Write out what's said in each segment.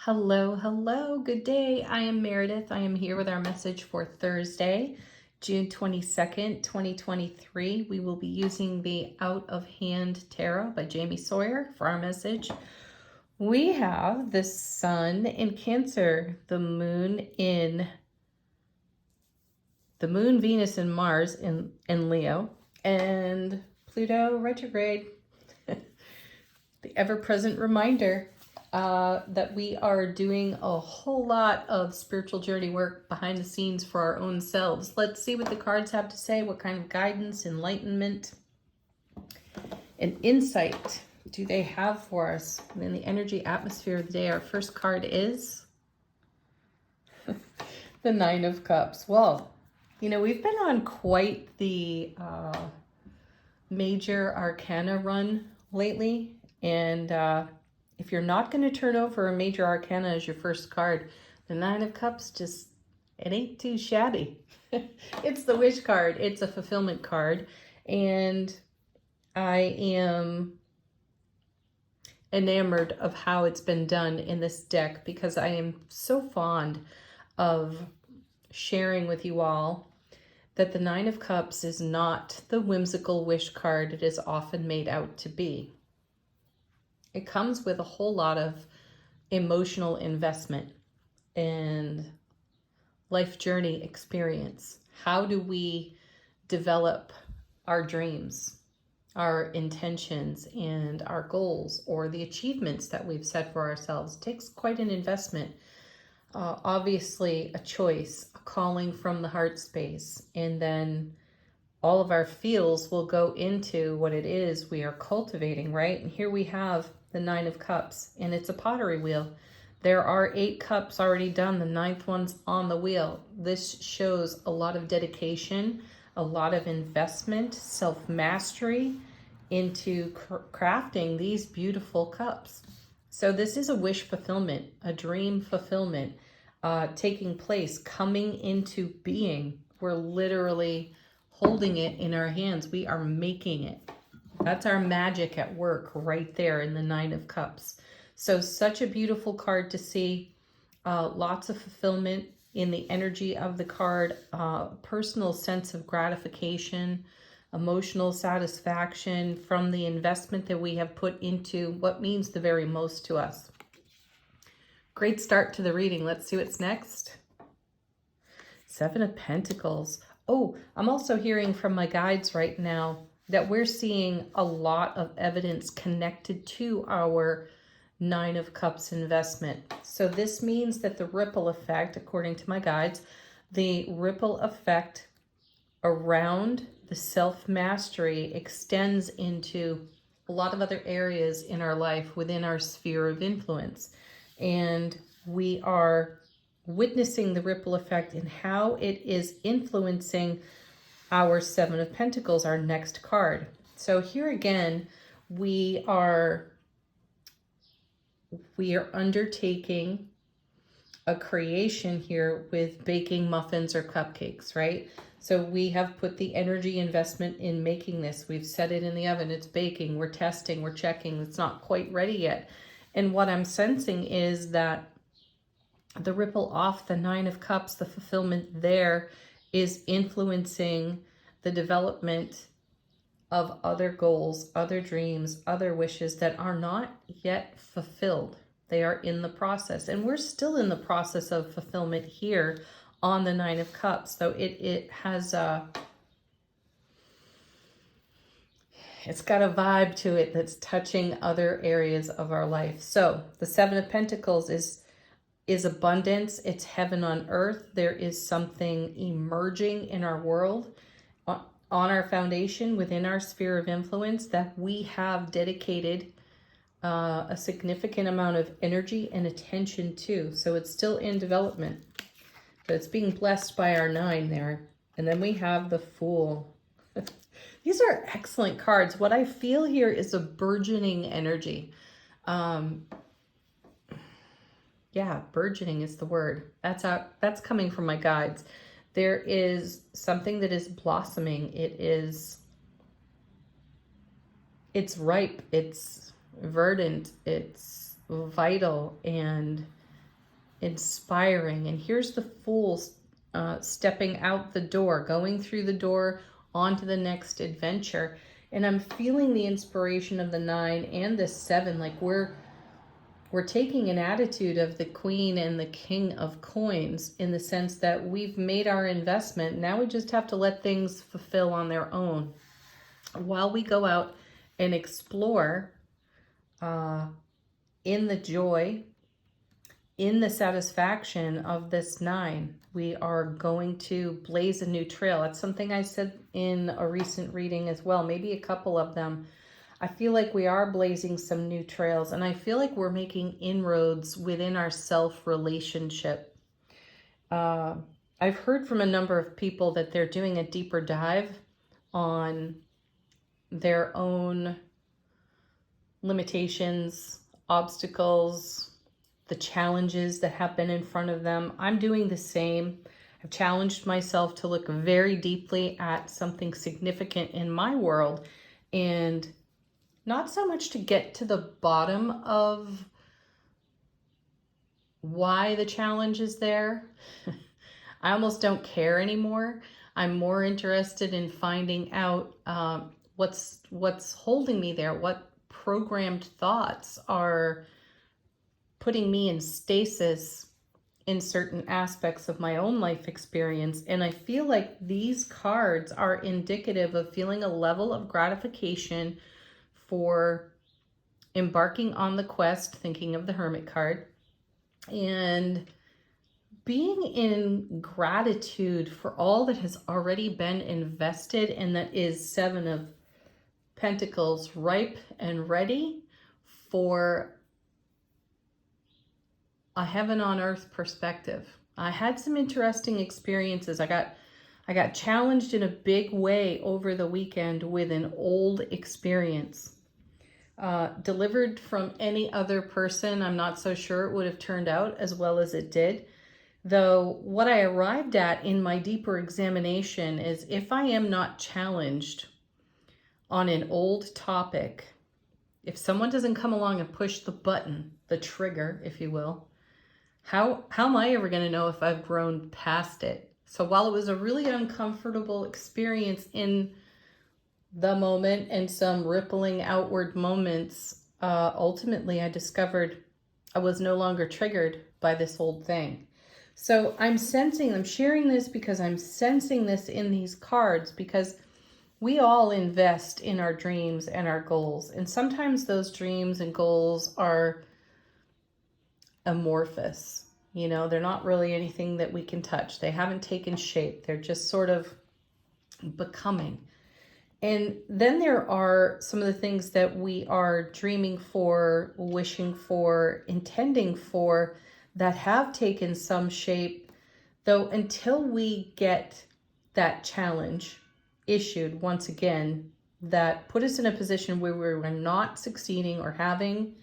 Hello, hello, good day. I am Meredith. I am here with our message for Thursday, June 22nd, 2023. We will be using the Out of Hand Tarot by Jamie Sawyer for our message. We have the Sun in Cancer, the Moon, Venus, and Mars in Leo, and Pluto retrograde. The ever-present reminder that we are doing a whole lot of spiritual journey work behind the scenes for our own selves. Let's see what the cards have to say. What kind of guidance, enlightenment, and insight do they have for us in the energy atmosphere of the day? Our first card is the Nine of Cups. Well, we've been on quite the major arcana run lately, and if you're not going to turn over a major arcana as your first card, the Nine of Cups it ain't too shabby. It's the wish card. It's a fulfillment card. And I am enamored of how it's been done in this deck because I am so fond of sharing with you all that the Nine of Cups is not the whimsical wish card it is often made out to be. It comes with a whole lot of emotional investment and life journey experience. How do we develop our dreams, our intentions, and our goals, or the achievements that we've set for ourselves? It takes quite an investment. Obviously, a choice, a calling from the heart space, and then all of our feels will go into what it is we are cultivating, right? And here we have the Nine of Cups, and it's a pottery wheel. There are 8 cups already done. The 9th one's on the wheel. This shows a lot of dedication, a lot of investment, self-mastery into crafting these beautiful cups. So this is a wish fulfillment, a dream fulfillment taking place, coming into being. We're literally holding it in our hands. We are making it. That's our magic at work right there in the Nine of Cups. So such a beautiful card to see. Lots of fulfillment in the energy of the card. Personal sense of gratification, emotional satisfaction from the investment that we have put into what means the very most to us. Great start to the reading. Let's see what's next. Seven of Pentacles. Oh, I'm also hearing from my guides right now that we're seeing a lot of evidence connected to our Nine of Cups investment. So this means that the ripple effect, according to my guides, the ripple effect around the self-mastery extends into a lot of other areas in our life within our sphere of influence. And we are witnessing the ripple effect in how it is influencing our Seven of Pentacles, our next card. So here again, we are undertaking a creation here with baking muffins or cupcakes, right? So we have put the energy investment in making this. We've set it in the oven. It's baking. We're testing. We're checking. It's not quite ready yet. And what I'm sensing is that the ripple off the Nine of Cups, the fulfillment there, is influencing the development of other goals, other dreams, other wishes that are not yet fulfilled. They are in the process. And we're still in the process of fulfillment here on the Nine of Cups. So it has it's got a vibe to it that's touching other areas of our life. So the Seven of Pentacles is abundance. It's heaven on earth. There is something emerging in our world on our foundation within our sphere of influence that we have dedicated a significant amount of energy and attention to. So it's still in development, but it's being blessed by our 9 there. And then we have the Fool. These are excellent cards. What I feel here is a burgeoning energy. Yeah, burgeoning is the word. That's coming from my guides. There is something that is blossoming. It's ripe, it's verdant, it's vital, and inspiring. And here's the Fool stepping out the door, going through the door onto the next adventure. And I'm feeling the inspiration of the 9 and the 7. Like we're taking an attitude of the Queen and the King of Coins, in the sense that we've made our investment. Now we just have to let things fulfill on their own while we go out and explore in the joy, in the satisfaction of this 9. We are going to blaze a new trail. That's something I said in a recent reading as well, maybe a couple of them. I feel like we are blazing some new trails, and I feel like we're making inroads within our self-relationship. I've heard from a number of people that they're doing a deeper dive on their own limitations, obstacles, the challenges that have been in front of them. I'm doing the same. I've challenged myself to look very deeply at something significant in my world, and not so much to get to the bottom of why the challenge is there. I almost don't care anymore. I'm more interested in finding out what's holding me there, what programmed thoughts are putting me in stasis in certain aspects of my own life experience. And I feel like these cards are indicative of feeling a level of gratification for embarking on the quest, thinking of the Hermit card, and being in gratitude for all that has already been invested, and that is 7 of Pentacles, ripe and ready for a heaven on earth perspective. I had some interesting experiences. I got challenged in a big way over the weekend with an old experience. Delivered from any other person, I'm not so sure it would have turned out as well as it did. Though what I arrived at in my deeper examination is, if I am not challenged on an old topic, if someone doesn't come along and push the button, the trigger, if you will, how am I ever going to know if I've grown past it? So while it was a really uncomfortable experience in the moment and some rippling outward moments, ultimately I discovered I was no longer triggered by this old thing. So I'm sharing this because I'm sensing this in these cards, because we all invest in our dreams and our goals. And sometimes those dreams and goals are amorphous. You know, they're not really anything that we can touch. They haven't taken shape. They're just sort of becoming. And then there are some of the things that we are dreaming for, wishing for, intending for, that have taken some shape, though until we get that challenge issued once again, that put us in a position where we're not succeeding or having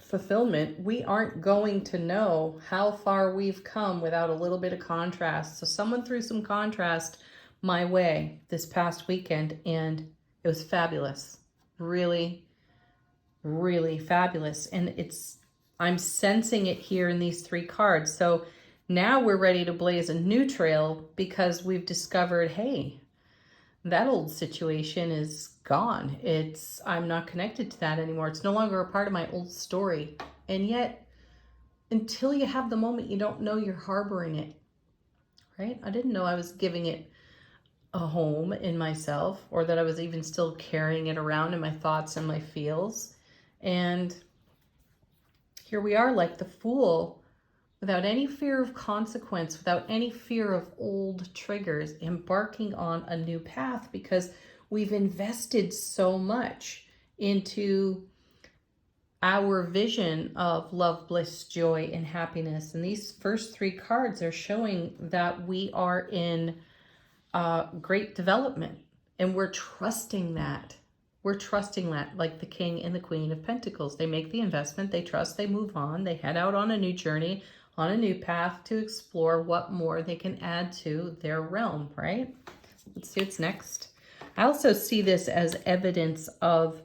fulfillment, we aren't going to know how far we've come without a little bit of contrast. So someone threw some contrast my way this past weekend, and it was fabulous. Really, really fabulous. And I'm sensing it here in these 3 cards. So now we're ready to blaze a new trail, because we've discovered, hey, that old situation is gone. I'm not connected to that anymore. It's no longer a part of my old story. And yet, until you have the moment, you don't know you're harboring it, right? I didn't know I was giving it a home in myself, or that I was even still carrying it around in my thoughts and my feels. And here we are, like the Fool, without any fear of consequence, without any fear of old triggers, embarking on a new path, because we've invested so much into our vision of love, bliss, joy, and happiness. And these first 3 cards are showing that we are in great development, and we're trusting that. We're trusting that, like the King and the Queen of Pentacles. They make the investment, they trust, they move on, they head out on a new journey, on a new path to explore what more they can add to their realm, right? Let's see what's next. I also see this as evidence of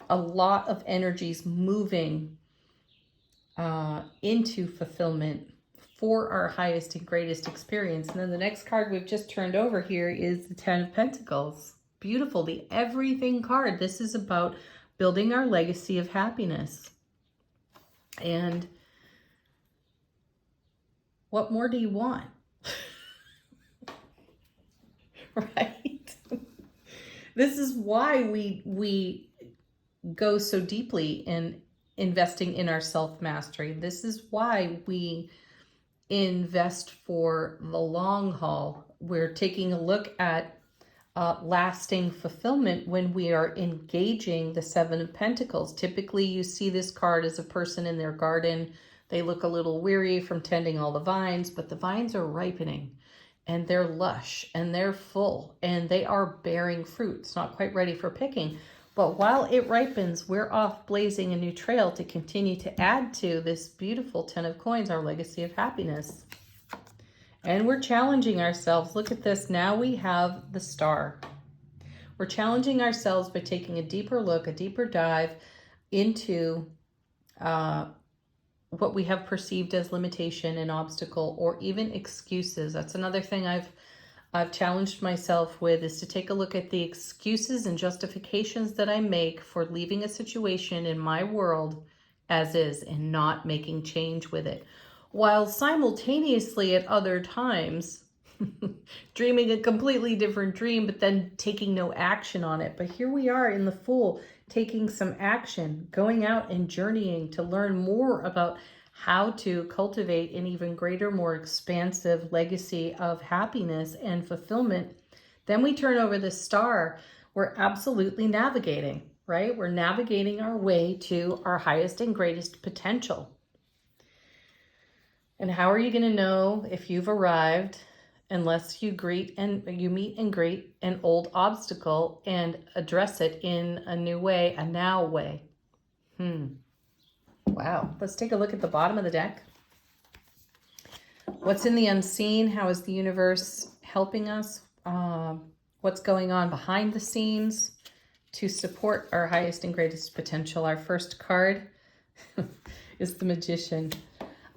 a lot of energies moving into fulfillment for our highest and greatest experience. And then the next card we've just turned over here is the Ten of Pentacles. Beautiful, the everything card. This is about building our legacy of happiness. And what more do you want? Right? This is why we go so deeply in investing in our self-mastery. This is why we invest for the long haul. We're taking a look at lasting fulfillment when we are engaging the Seven of Pentacles. Typically, you see this card as a person in their garden. They look a little weary from tending all the vines, but the vines are ripening and they're lush and they're full and they are bearing fruit. It's not quite ready for picking, but while it ripens, we're off blazing a new trail to continue to add to this beautiful Ten of Coins, our legacy of happiness. And we're challenging ourselves. Look at this. Now we have the Star. We're challenging ourselves by taking a deeper look, a deeper dive into what we have perceived as limitation and obstacle, or even excuses. That's another thing I've challenged myself with, is to take a look at the excuses and justifications that I make for leaving a situation in my world as is and not making change with it, while simultaneously at other times dreaming a completely different dream, but then taking no action on it. But here we are in the Fool, taking some action, going out and journeying to learn more about how to cultivate an even greater, more expansive legacy of happiness and fulfillment. Then we turn over the Star. We're absolutely navigating, right? We're navigating our way to our highest and greatest potential. And how are you going to know if you've arrived unless you meet and greet an old obstacle and address it in a new way, a now way? Wow. Let's take a look at the bottom of the deck. What's in the unseen? How is the universe helping us? What's going on behind the scenes to support our highest and greatest potential? Our first card is the Magician.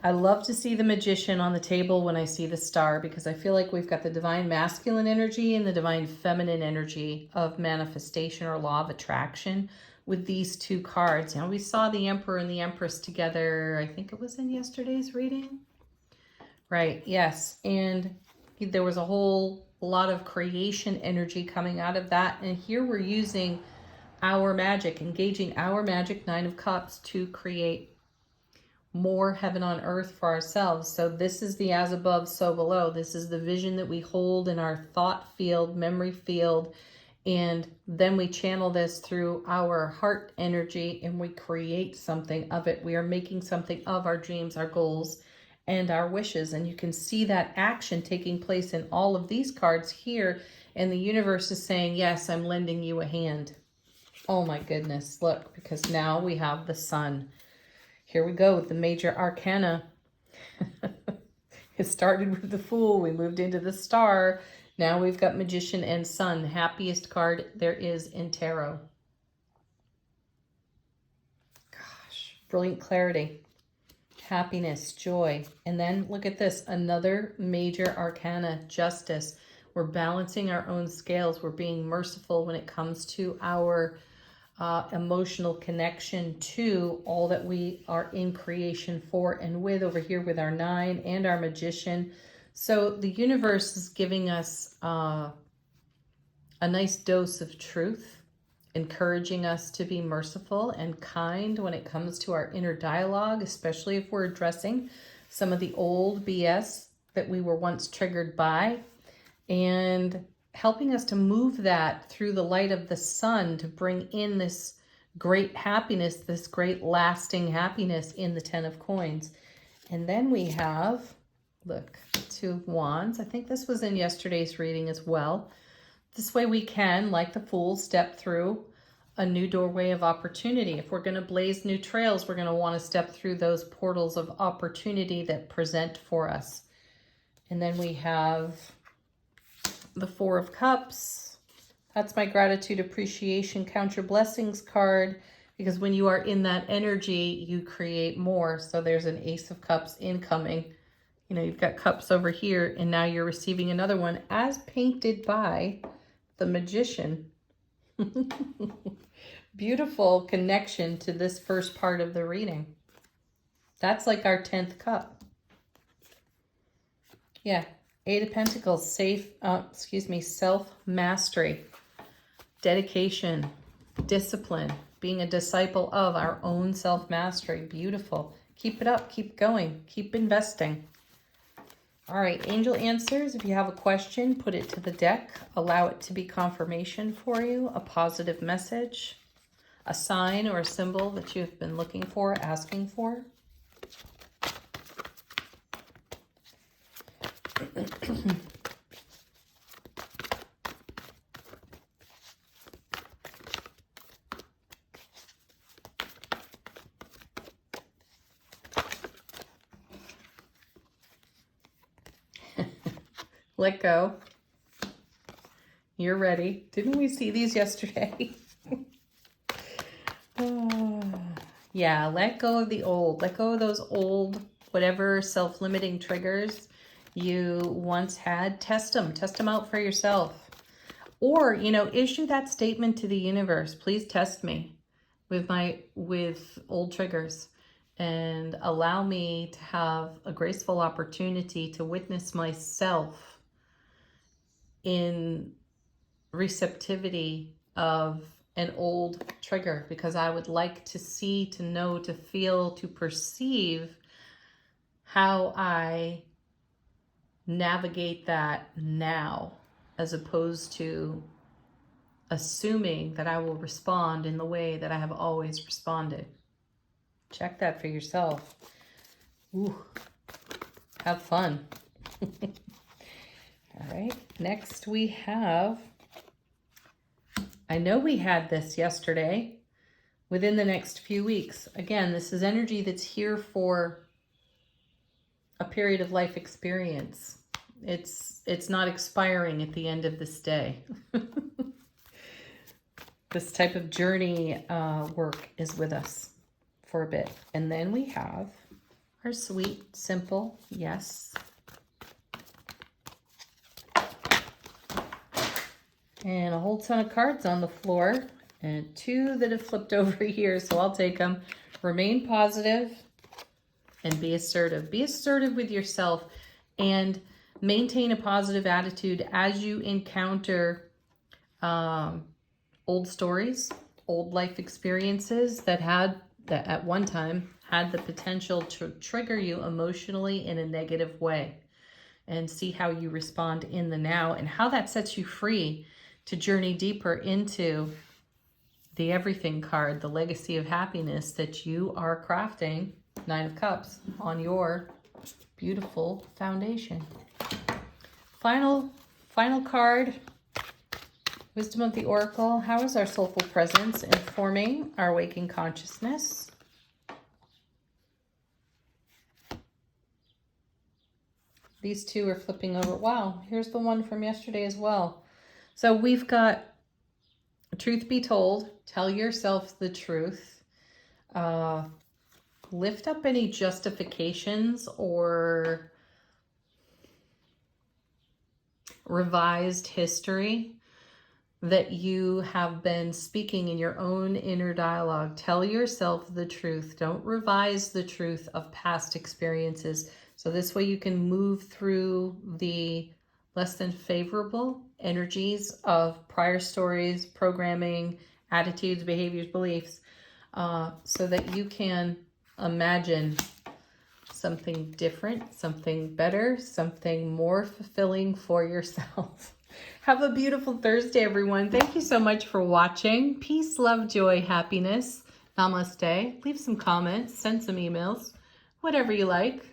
I love to see the Magician on the table when I see the Star, because I feel like we've got the divine masculine energy and the divine feminine energy of manifestation or law of attraction with these two cards. Now, we saw the Emperor and the Empress together. I think it was in yesterday's reading. Right, yes. And there was a whole lot of creation energy coming out of that. And here we're using our magic, engaging our magic, Nine of Cups, to create more heaven on earth for ourselves. So this is the as above, so below. This is the vision that we hold in our thought field, memory field, and then we channel this through our heart energy and we create something of it. We are making something of our dreams, our goals, and our wishes. And you can see that action taking place in all of these cards here. And the universe is saying, yes, I'm lending you a hand. Oh my goodness, look, because now we have the Sun. Here we go with the major arcana. It started with the Fool. We moved into the Star. Now we've got Magician and Sun, the happiest card there is in tarot. Gosh, brilliant clarity, happiness, joy. And then look at this, another major arcana, Justice. We're balancing our own scales. We're being merciful when it comes to our emotional connection to all that we are in creation for and with, over here with our Nine and our Magician. So the universe is giving us a nice dose of truth, encouraging us to be merciful and kind when it comes to our inner dialogue, especially if we're addressing some of the old BS that we were once triggered by, and helping us to move that through the light of the Sun to bring in this great happiness, this great lasting happiness in the Ten of Coins. And then we have, look, Two of Wands. I think this was in yesterday's reading as well. This way we can, like the Fool, step through a new doorway of opportunity. If we're going to blaze new trails, we're going to want to step through those portals of opportunity that present for us. And then we have the Four of Cups. That's my gratitude, appreciation, count your blessings card. Because when you are in that energy, you create more. So there's an Ace of Cups incoming. You know, you've got cups over here, and now you're receiving another one as painted by the Magician. Beautiful connection to this first part of the reading. That's like our 10th cup. Yeah, Eight of Pentacles, self-mastery, dedication, discipline, being a disciple of our own self-mastery. Beautiful. Keep it up, keep going, keep investing. All right, angel answers. If you have a question, put it to the deck. Allow it to be confirmation for you, a positive message, a sign or a symbol that you've been looking for, asking for. Let go. You're ready. Didn't we see these yesterday? Yeah, let go of the old. Let go of those old, whatever self-limiting triggers you once had. Test them out for yourself. Or, you know, issue that statement to the universe. Please test me with old triggers and allow me to have a graceful opportunity to witness myself in receptivity of an old trigger, because I would like to see, to know, to feel, to perceive how I navigate that now, as opposed to assuming that I will respond in the way that I have always responded. Check that for yourself. Ooh, have fun. All right, next we have, I know we had this yesterday, within the next few weeks. Again, this is energy that's here for a period of life experience. It's not expiring at the end of this day. This type of journey work is with us for a bit. And then we have our sweet, simple yes. And a whole ton of cards on the floor, and two that have flipped over here, so I'll take them. Remain positive and be assertive. Be assertive with yourself and maintain a positive attitude as you encounter old stories, old life experiences that at one time had the potential to trigger you emotionally in a negative way, and see how you respond in the now and how that sets you free to journey deeper into the everything card, the legacy of happiness that you are crafting, Nine of Cups, on your beautiful foundation. Final card, Wisdom of the Oracle. How is our soulful presence informing our waking consciousness? These two are flipping over. Wow, here's the one from yesterday as well. So we've got truth be told, tell yourself the truth, lift up any justifications or revised history that you have been speaking in your own inner dialogue. Tell yourself the truth. Don't revise the truth of past experiences. So this way you can move through the less than favorable energies of prior stories, programming, attitudes, behaviors, beliefs, so that you can imagine something different, something better, something more fulfilling for yourself. Have a beautiful Thursday, everyone. Thank you so much for watching. Peace, love, joy, happiness. Namaste. Leave some comments, send some emails, whatever you like.